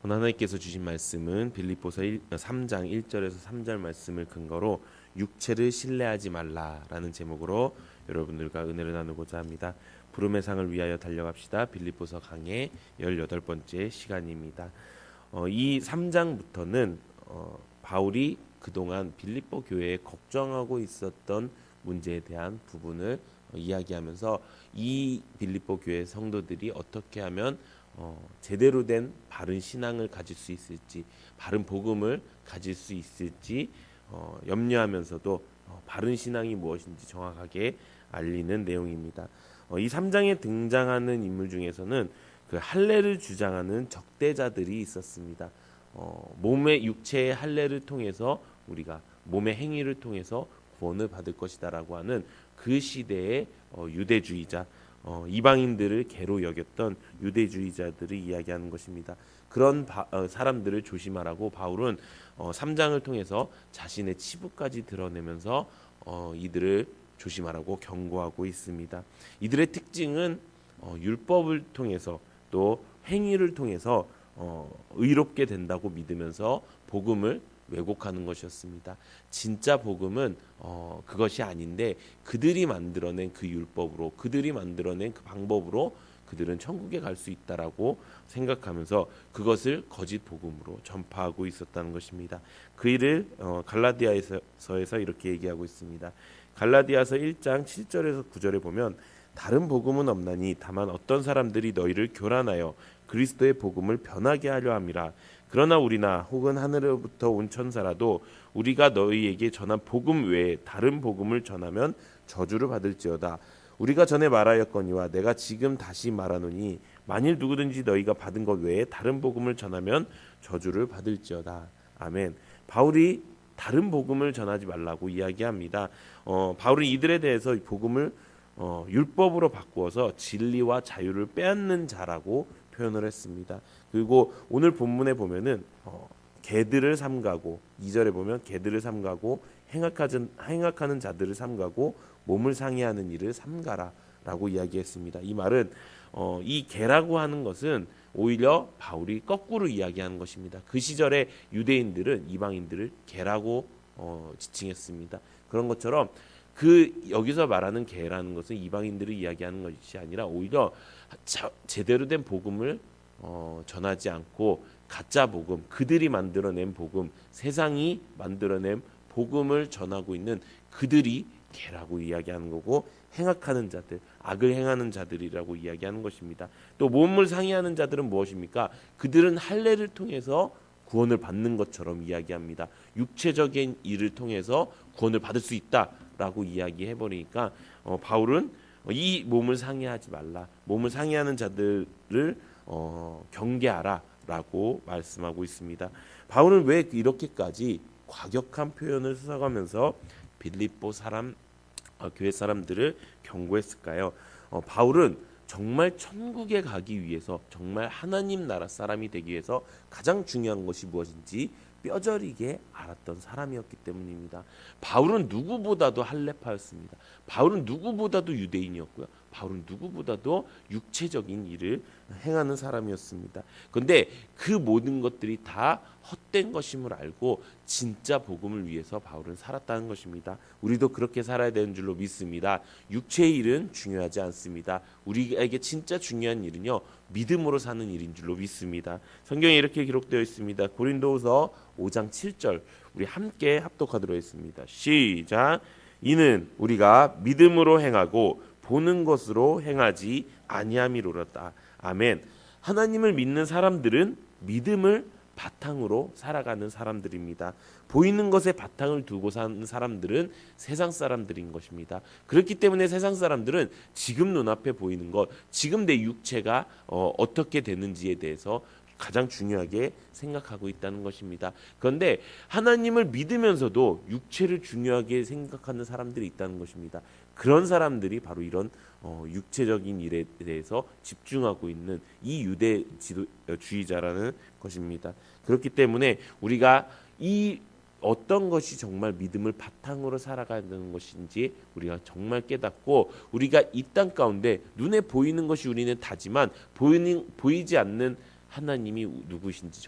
오늘 하나님께서 주신 말씀은 빌립보서 3장 1절에서 3절 말씀을 근거로 육체를 신뢰하지 말라라는 제목으로 여러분들과 은혜를 나누고자 합니다. 부름의 상을 위하여 달려갑시다. 빌립보서 강의 18번째 시간입니다. 이 3장부터는 바울이 그동안 빌립보 교회에 걱정하고 있었던 문제에 대한 부분을 이야기하면서 이 빌립보 교회 성도들이 어떻게 하면 제대로 된 바른 신앙을 가질 수 있을지, 바른 복음을 가질 수 있을지 염려하면서도 바른 신앙이 무엇인지 정확하게 알리는 내용입니다. 이 3장에 등장하는 인물 중에서는 그 할례를 주장하는 적대자들이 있었습니다. 몸의 육체의 할례를 통해서 우리가 몸의 행위를 통해서 구원을 받을 것이다라고 하는 그 시대의 유대주의자, 이방인들을 개로 여겼던 유대주의자들을 이야기하는 것입니다. 그런 사람들을 조심하라고 바울은 3장을 통해서 자신의 치부까지 드러내면서 이들을 조심하라고 경고하고 있습니다. 이들의 특징은 율법을 통해서 또 행위를 통해서 의롭게 된다고 믿으면서 복음을 왜곡하는 것이었습니다. 진짜 복음은 그것이 아닌데 그들이 만들어낸 그 율법으로, 그들이 만들어낸 그 방법으로 그들은 천국에 갈 수 있다라고 생각하면서 그것을 거짓 복음으로 전파하고 있었다는 것입니다. 그 일을 갈라디아서에서 이렇게 얘기하고 있습니다. 갈라디아서 1장 7절에서 9절에 보면 다른 복음은 없나니 다만 어떤 사람들이 너희를 교란하여 그리스도의 복음을 변하게 하려 함이라. 그러나 우리나 혹은 하늘로부터 온 천사라도 우리가 너희에게 전한 복음 외에 다른 복음을 전하면 저주를 받을지어다. 우리가 전에 말하였거니와 내가 지금 다시 말하노니 만일 누구든지 너희가 받은 것 외에 다른 복음을 전하면 저주를 받을지어다. 아멘. 바울이 다른 복음을 전하지 말라고 이야기합니다. 바울은 이들에 대해서 복음을 율법으로 바꾸어서 진리와 자유를 빼앗는 자라고 표현을 했습니다. 그리고 오늘 본문에 보면은 개들을 삼가고 2절에 보면 개들을 삼가고 행악하는 자들을 삼가고 몸을 상해하는 일을 삼가라라고 이야기했습니다. 이 말은 이 개라고 하는 것은 오히려 바울이 거꾸로 이야기하는 것입니다. 그 시절에 유대인들은 이방인들을 개라고 지칭했습니다. 그런 것처럼 여기서 말하는 개라는 것은 이방인들을 이야기하는 것이 아니라 오히려 제대로 된 복음을 전하지 않고 가짜 복음, 그들이 만들어낸 복음, 세상이 만들어낸 복음을 전하고 있는 그들이 개라고 이야기하는 거고, 행악하는 자들, 악을 행하는 자들이라고 이야기하는 것입니다. 또 몸을 상해하는 자들은 무엇입니까? 그들은 할례를 통해서 구원을 받는 것처럼 이야기합니다. 육체적인 일을 통해서 구원을 받을 수 있다라고 이야기해버리니까 바울은 이 몸을 상해하지 말라, 몸을 상해하는 자들을 경계하라라고 말씀하고 있습니다. 바울은 왜 이렇게까지 과격한 표현을 써가면서 빌립보 교회 사람들을 경고했을까요? 바울은 정말 천국에 가기 위해서, 정말 하나님 나라 사람이 되기 위해서 가장 중요한 것이 무엇인지 뼈저리게 알았던 사람이었기 때문입니다. 바울은 누구보다도 할례파였습니다. 바울은 누구보다도 유대인이었고요. 바울은 누구보다도 육체적인 일을 행하는 사람이었습니다. 그런데 그 모든 것들이 다 헛된 것임을 알고 진짜 복음을 위해서 바울은 살았다는 것입니다. 우리도 그렇게 살아야 되는 줄로 믿습니다. 육체의 일은 중요하지 않습니다. 우리에게 진짜 중요한 일은요, 믿음으로 사는 일인 줄로 믿습니다. 성경에 이렇게 기록되어 있습니다. 고린도후서 5장 7절 우리 함께 합독하도록 하겠습니다. 시작. 이는 우리가 믿음으로 행하고 보는 것으로 행하지 아니함이로다. 아멘. 하나님을 믿는 사람들은 믿음을 바탕으로 살아가는 사람들입니다. 보이는 것에 바탕을 두고 사는 사람들은 세상 사람들인 것입니다. 그렇기 때문에 세상 사람들은 지금 눈앞에 보이는 것, 지금 내 육체가 어떻게 되는지에 대해서 가장 중요하게 생각하고 있다는 것입니다. 그런데 하나님을 믿으면서도 육체를 중요하게 생각하는 사람들이 있다는 것입니다. 그런 사람들이 바로 이런 육체적인 일에 대해서 집중하고 있는 이 유대주의자라는 것입니다. 그렇기 때문에 우리가 이 어떤 것이 정말 믿음을 바탕으로 살아가는 것인지 우리가 정말 깨닫고, 우리가 이 땅 가운데 눈에 보이는 것이 우리는 다지만 보이지 않는 하나님이 누구신지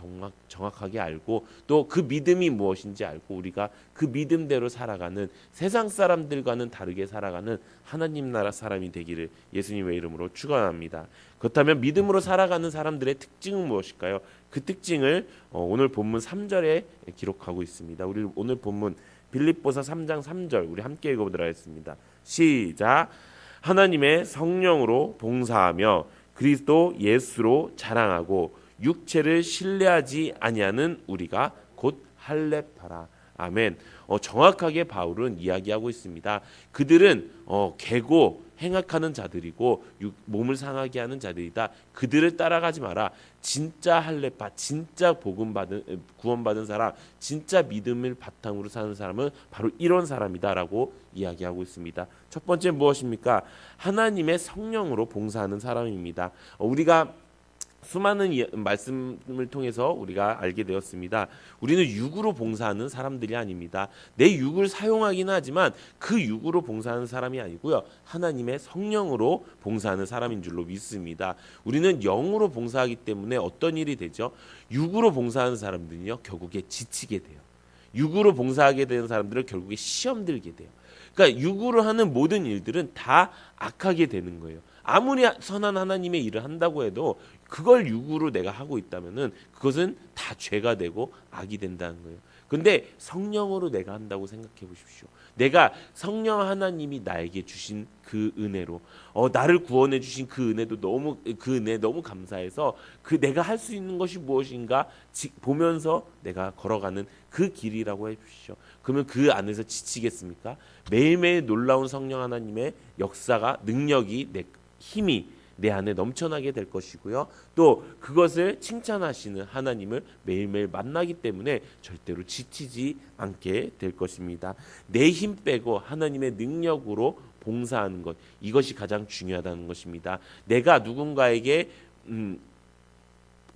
정확하게 알고 또 그 믿음이 무엇인지 알고 우리가 그 믿음대로 살아가는, 세상 사람들과는 다르게 살아가는 하나님 나라 사람이 되기를 예수님의 이름으로 축원합니다. 그렇다면 믿음으로 살아가는 사람들의 특징은 무엇일까요? 그 특징을 오늘 본문 3절에 기록하고 있습니다. 우리 오늘 본문 빌립보서 3장 3절 우리 함께 읽어보도록 하겠습니다. 시작. 하나님의 성령으로 봉사하며 그리스도 예수로 자랑하고 육체를 신뢰하지 아니하는 우리가 곧 할례파라. 아멘. 정확하게 바울은 이야기하고 있습니다. 그들은 개고 행악하는 자들이고 몸을 상하게 하는 자들이다. 그들을 따라가지 마라. 진짜 할례파, 진짜 구원받은 사람, 진짜 믿음을 바탕으로 사는 사람은 바로 이런 사람이다라고 이야기하고 있습니다. 첫 번째 무엇입니까? 하나님의 성령으로 봉사하는 사람입니다. 우리가 수많은 말씀을 통해서 우리가 알게 되었습니다. 우리는 육으로 봉사하는 사람들이 아닙니다. 내 육을 사용하기는 하지만 그 육으로 봉사하는 사람이 아니고요. 하나님의 성령으로 봉사하는 사람인 줄로 믿습니다. 우리는 영으로 봉사하기 때문에 어떤 일이 되죠? 육으로 봉사하는 사람들은요, 결국에 지치게 돼요. 육으로 봉사하게 되는 사람들은 결국에 시험 들게 돼요. 그러니까 육으로 하는 모든 일들은 다 악하게 되는 거예요. 아무리 선한 하나님의 일을 한다고 해도 그걸 육으로 내가 하고 있다면은 그것은 다 죄가 되고 악이 된다는 거예요. 근데 성령으로 내가 한다고 생각해 보십시오. 내가 성령 하나님이 나에게 주신 그 은혜로 나를 구원해 주신 그 은혜도 그 은혜 너무 감사해서 그 내가 할 수 있는 것이 무엇인가 보면서 내가 걸어가는 그 길이라고 해 주십시오. 그러면 그 안에서 지치겠습니까? 매일매일 놀라운 성령 하나님의 역사가, 능력이, 힘이 내 안에 넘쳐나게 될 것이고요. 또 그것을 칭찬하시는 하나님을 매일매일 만나기 때문에 절대로 지치지 않게 될 것입니다. 내 힘 빼고 하나님의 능력으로 봉사하는 것, 이것이 가장 중요하다는 것입니다. 내가 누군가에게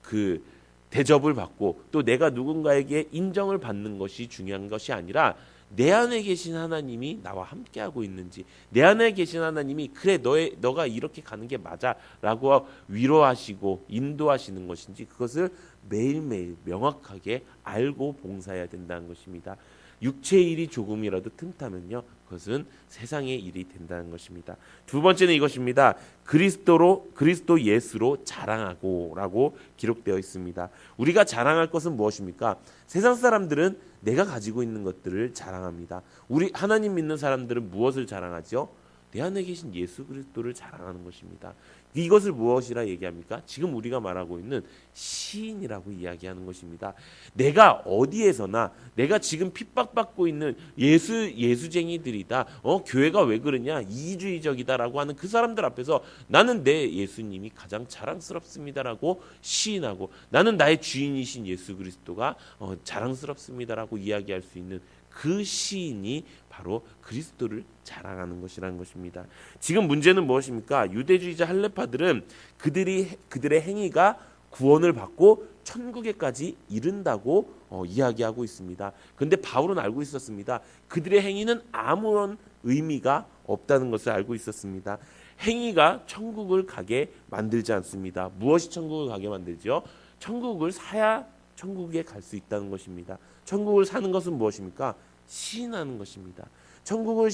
그 대접을 받고 또 내가 누군가에게 인정을 받는 것이 중요한 것이 아니라 내 안에 계신 하나님이 나와 함께하고 있는지, 내 안에 계신 하나님이 그래 너가 이렇게 가는 게 맞아라고 위로하시고 인도하시는 것인지 그것을 매일매일 명확하게 알고 봉사해야 된다는 것입니다. 육체의 일이 조금이라도 틈타면요, 그것은 세상의 일이 된다는 것입니다. 두 번째는 이것입니다. 그리스도 예수로 자랑하고라고 기록되어 있습니다. 우리가 자랑할 것은 무엇입니까? 세상 사람들은 내가 가지고 있는 것들을 자랑합니다. 우리 하나님 믿는 사람들은 무엇을 자랑하죠? 내 안에 계신 예수 그리스도를 자랑하는 것입니다. 이것을 무엇이라 얘기합니까? 지금 우리가 말하고 있는 시인이라고 이야기하는 것입니다. 내가 어디에서나 내가 지금 핍박받고 있는 예수쟁이들이다. 교회가 왜 그러냐? 이기주의적이다라고 하는 그 사람들 앞에서 나는 내 예수님이 가장 자랑스럽습니다라고 시인하고, 나는 나의 주인이신 예수 그리스도가 자랑스럽습니다라고 이야기할 수 있는 그 시인이 바로 그리스도를 자랑하는 것이라는 것입니다. 지금 문제는 무엇입니까? 유대주의자 할례파들은 그들의 행위가 구원을 받고 천국에까지 이른다고 이야기하고 있습니다. 그런데 바울은 알고 있었습니다. 그들의 행위는 아무런 의미가 없다는 것을 알고 있었습니다. 행위가 천국을 가게 만들지 않습니다. 무엇이 천국을 가게 만들죠? 천국을 사야 천국에 갈 수 있다는 것입니다. 천국을 사는 것은 무엇입니까? 시인하는 것입니다. 천국을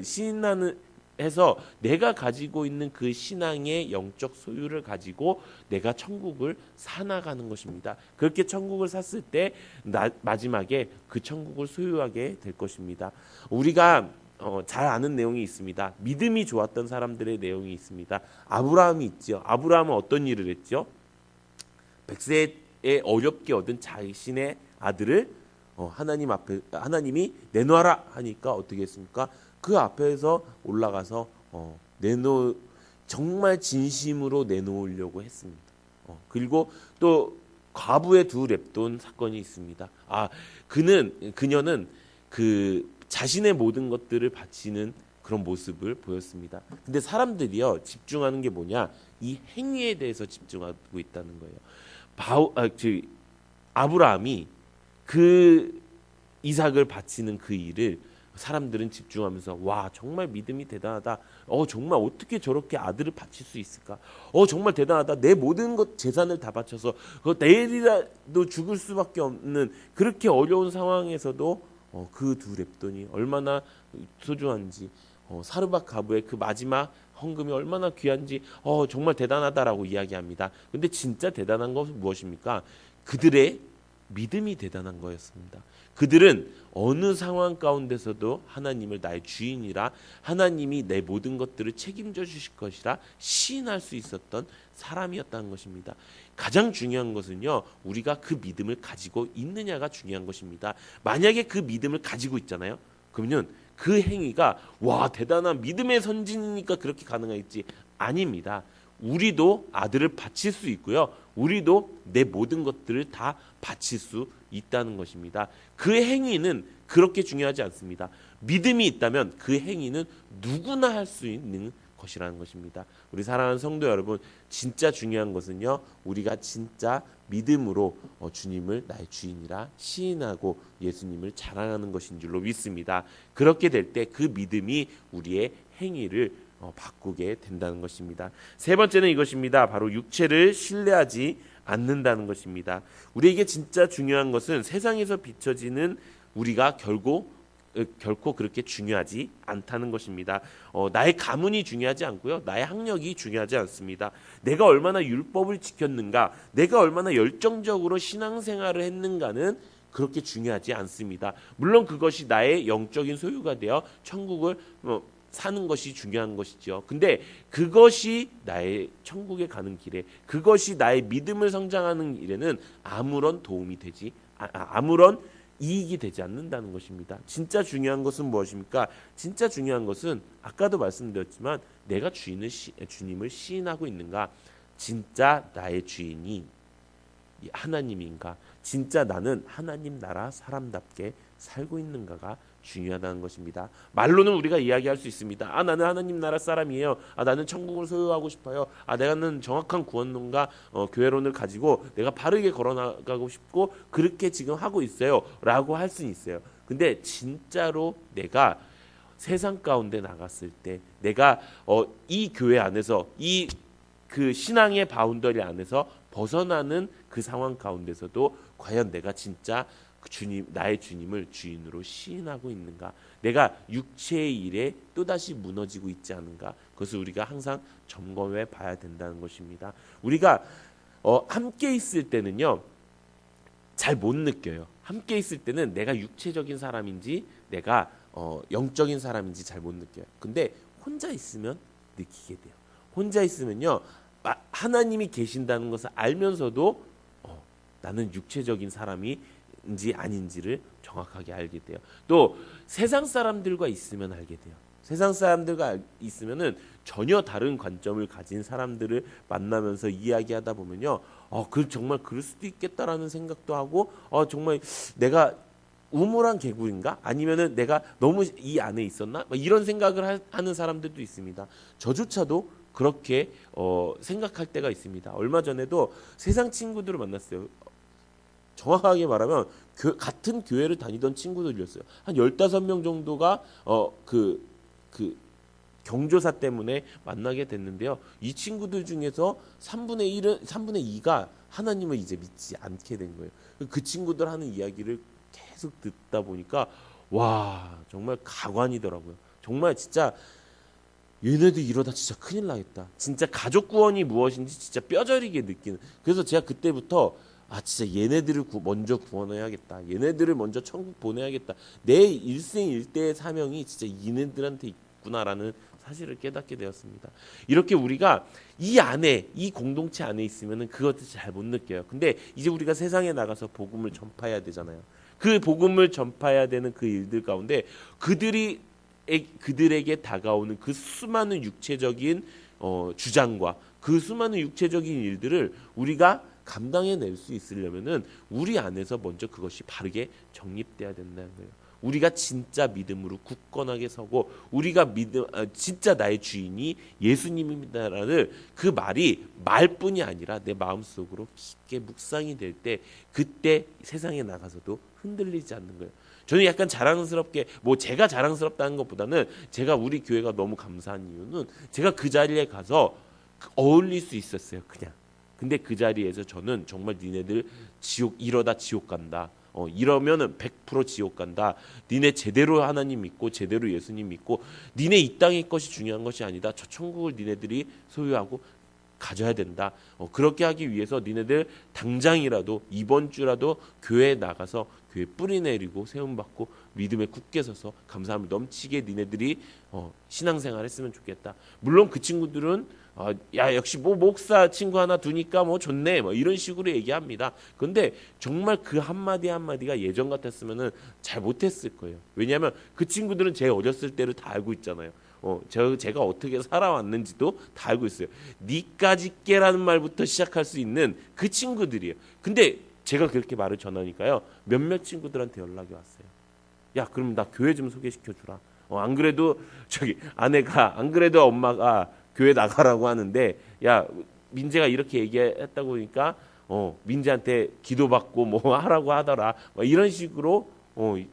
시인하는 해서 내가 가지고 있는 그 신앙의 영적 소유를 가지고 내가 천국을 사나가는 것입니다. 그렇게 천국을 샀을 때 마지막에 그 천국을 소유하게 될 것입니다. 우리가 잘 아는 내용이 있습니다. 믿음이 좋았던 사람들의 내용이 있습니다. 아브라함이 있죠. 아브라함은 어떤 일을 했죠? 100세에 어렵게 얻은 자신의 아들을 하나님이 내놓아라 하니까 어떻게 했습니까? 그 앞에서 올라가서 정말 진심으로 내놓으려고 했습니다. 그리고 또 과부의 두 렙돈 사건이 있습니다. 그녀는 그 자신의 모든 것들을 바치는 그런 모습을 보였습니다. 근데 사람들이요, 집중하는 게 뭐냐? 이 행위에 대해서 집중하고 있다는 거예요. 아브라함이 그 이삭을 바치는 그 일을 사람들은 집중하면서 와 정말 믿음이 대단하다. 정말 어떻게 저렇게 아들을 바칠 수 있을까? 정말 대단하다. 내 모든 것 재산을 다 바쳐서 내일이라도 죽을 수밖에 없는 그렇게 어려운 상황에서도 그 두 렙돈이 얼마나 소중한지 사르밧 가부의 그 마지막 헌금이 얼마나 귀한지 정말 대단하다라고 이야기합니다. 근데 진짜 대단한 것은 무엇입니까? 그들의 믿음이 대단한 거였습니다. 그들은 어느 상황 가운데서도 하나님을 나의 주인이라 하나님이 내 모든 것들을 책임져 주실 것이라 시인할 수 있었던 사람이었다는 것입니다. 가장 중요한 것은요, 우리가 그 믿음을 가지고 있느냐가 중요한 것입니다. 만약에 그 믿음을 가지고 있잖아요. 그러면 그 행위가 와 대단한 믿음의 선진이니까 그렇게 가능하겠지. 아닙니다. 우리도 아들을 바칠 수 있고요. 우리도 내 모든 것들을 다 바칠 수 있다는 것입니다. 그 행위는 그렇게 중요하지 않습니다. 믿음이 있다면 그 행위는 누구나 할 수 있는 것이라는 것입니다. 우리 사랑하는 성도 여러분, 진짜 중요한 것은요, 우리가 진짜 믿음으로 주님을 나의 주인이라 시인하고 예수님을 자랑하는 것인 줄로 믿습니다. 그렇게 될 때 그 믿음이 우리의 행위를 바꾸게 된다는 것입니다. 세 번째는 이것입니다. 바로 육체를 신뢰하지 않는다는 것입니다. 우리에게 진짜 중요한 것은 세상에서 비춰지는 우리가 결코 그렇게 중요하지 않다는 것입니다. 나의 가문이 중요하지 않고요. 나의 학력이 중요하지 않습니다. 내가 얼마나 율법을 지켰는가, 내가 얼마나 열정적으로 신앙생활을 했는가는 그렇게 중요하지 않습니다. 물론 그것이 나의 영적인 소유가 되어 천국을 사는 것이 중요한 것이죠. 근데 그것이 나의 천국에 가는 길에, 그것이 나의 믿음을 성장하는 일에는 아무런 도움이 되지, 아무런 이익이 되지 않는다는 것입니다. 진짜 중요한 것은 무엇입니까? 진짜 중요한 것은 아까도 말씀드렸지만 내가 주님을 시인하고 있는가? 진짜 나의 주인이 하나님인가? 진짜 나는 하나님 나라 사람답게 살고 있는가가 중요하다는 것입니다. 말로는 우리가 이야기할 수 있습니다. 나는 하나님 나라 사람이에요. 나는 천국을 소유하고 싶어요. 내가는 정확한 구원론과 교회론을 가지고 내가 바르게 걸어나가고 싶고 그렇게 지금 하고 있어요 라고 할 수는 있어요. 근데 진짜로 내가 세상 가운데 나갔을 때 내가 이 교회 안에서 이 그 신앙의 바운더리 안에서 벗어나는 그 상황 가운데서도 과연 내가 진짜 나의 주님을 주인으로 시인하고 있는가? 내가 육체의 일에 또다시 무너지고 있지 않은가? 그것을 우리가 항상 점검해 봐야 된다는 것입니다. 우리가 함께 있을 때는요, 잘 못 느껴요. 함께 있을 때는 내가 육체적인 사람인지 내가 영적인 사람인지 잘 못 느껴요. 근데 혼자 있으면 느끼게 돼요. 혼자 있으면요, 하나님이 계신다는 것을 알면서도 나는 육체적인 사람인지 아닌지를 정확하게 알게 돼요. 또 세상 사람들과 있으면 알게 돼요. 세상 사람들과 있으면은 전혀 다른 관점을 가진 사람들을 만나면서 이야기하다 보면요, 정말 그럴 수도 있겠다라는 생각도 하고, 정말 내가 우물한 개구리인가? 아니면은 내가 너무 이 안에 있었나? 이런 생각을 하는 사람들도 있습니다. 저조차도 그렇게 생각할 때가 있습니다. 얼마 전에도 세상 친구들을 만났어요. 정확하게 말하면 같은 교회를 다니던 친구들이었어요. 한 15명 정도가 그 경조사 때문에 만나게 됐는데요. 이 친구들 중에서 3분의 2가 하나님을 이제 믿지 않게 된 거예요. 그 친구들 하는 이야기를 계속 듣다 보니까 와, 정말 가관이더라고요. 정말 진짜 얘네들 이러다 진짜 큰일 나겠다. 진짜 가족 구원이 무엇인지 진짜 뼈저리게 느끼는. 그래서 제가 그때부터 진짜 얘네들을 먼저 구원해야겠다. 얘네들을 먼저 천국 보내야겠다. 내 일생일대의 사명이 진짜 얘네들한테 있구나라는 사실을 깨닫게 되었습니다. 이렇게 우리가 이 안에, 이 공동체 안에 있으면은 그것을 잘 못 느껴요. 근데 이제 우리가 세상에 나가서 복음을 전파해야 되잖아요. 그 복음을 전파해야 되는 그 일들 가운데 그들에게 다가오는 그 수많은 육체적인 주장과 그 수많은 육체적인 일들을 우리가 감당해낼 수 있으려면은 우리 안에서 먼저 그것이 바르게 정립돼야 된다는 거예요. 우리가 진짜 믿음으로 굳건하게 서고 우리가 진짜 나의 주인이 예수님입니다라는 그 말이 말뿐이 아니라 내 마음속으로 깊게 묵상이 될 때 그때 세상에 나가서도 흔들리지 않는 거예요. 저는 약간 자랑스럽게 제가 자랑스럽다는 것보다는 제가 우리 교회가 너무 감사한 이유는 제가 그 자리에 가서 어울릴 수 있었어요. 그냥. 근데 그 자리에서 저는 정말 니네들 이러다 지옥 간다. 이러면은 100% 지옥 간다. 니네 제대로 하나님 믿고 제대로 예수님 믿고 니네 이 땅의 것이 중요한 것이 아니다. 저 천국을 니네들이 소유하고 가져야 된다. 그렇게 하기 위해서 니네들 당장이라도 이번 주라도 교회에 나가서 교회 뿌리 내리고 세움받고 믿음에 굳게 서서 감사함을 넘치게 니네들이 신앙생활 했으면 좋겠다. 물론 그 친구들은 야 역시 목사 친구 하나 두니까 좋네 이런 식으로 얘기합니다. 그런데 정말 그 한마디 한마디가 예전 같았으면은 잘 못했을 거예요. 왜냐하면 그 친구들은 제 어렸을 때를 다 알고 있잖아요. 제가 어떻게 살아왔는지도 다 알고 있어요. 니까지 깨라는 말부터 시작할 수 있는 그 친구들이에요. 근데 제가 그렇게 말을 전하니까요. 몇몇 친구들한테 연락이 왔어요. 야 그럼 나 교회 좀 소개시켜 주라. 안 그래도 아내가 안 그래도 엄마가 교회 나가라고 하는데 야 민재가 이렇게 얘기했다고 보니까 민재한테 기도받고 하라고 하더라. 이런 식으로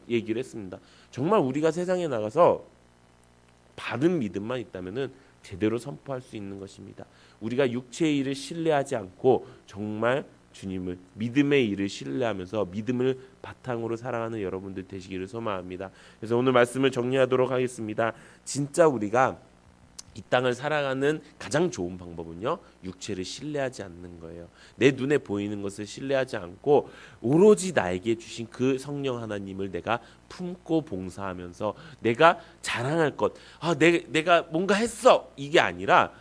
얘기를 했습니다. 정말 우리가 세상에 나가서 바른 믿음만 있다면은 제대로 선포할 수 있는 것입니다. 우리가 육체의 일을 신뢰하지 않고 정말 주님을 믿음의 일을 신뢰하면서 믿음을 바탕으로 살아가는 여러분들 되시기를 소망합니다. 그래서 오늘 말씀을 정리하도록 하겠습니다. 진짜 우리가 이 땅을 살아가는 가장 좋은 방법은요, 육체를 신뢰하지 않는 거예요. 내 눈에 보이는 것을 신뢰하지 않고 오로지 나에게 주신 그 성령 하나님을 내가 품고 봉사하면서 내가 자랑할 것, 내가 뭔가 했어 이게 아니라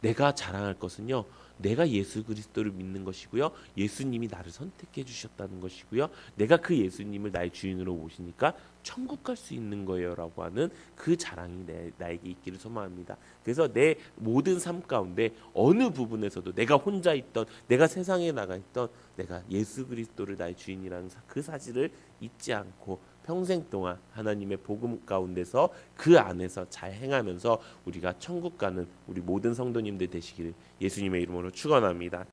내가 자랑할 것은요, 내가 예수 그리스도를 믿는 것이고요, 예수님이 나를 선택해 주셨다는 것이고요, 내가 그 예수님을 나의 주인으로 모시니까 천국 갈 수 있는 거예요라고 하는 그 자랑이 나에게 있기를 소망합니다. 그래서 내 모든 삶 가운데 어느 부분에서도 내가 혼자 있던, 내가 세상에 나가 있던, 내가 예수 그리스도를 나의 주인이라는 그 사실을 잊지 않고 평생 동안 하나님의 복음 가운데서 그 안에서 잘 행하면서 우리가 천국 가는 우리 모든 성도님들 되시기를 예수님의 이름으로 축원합니다.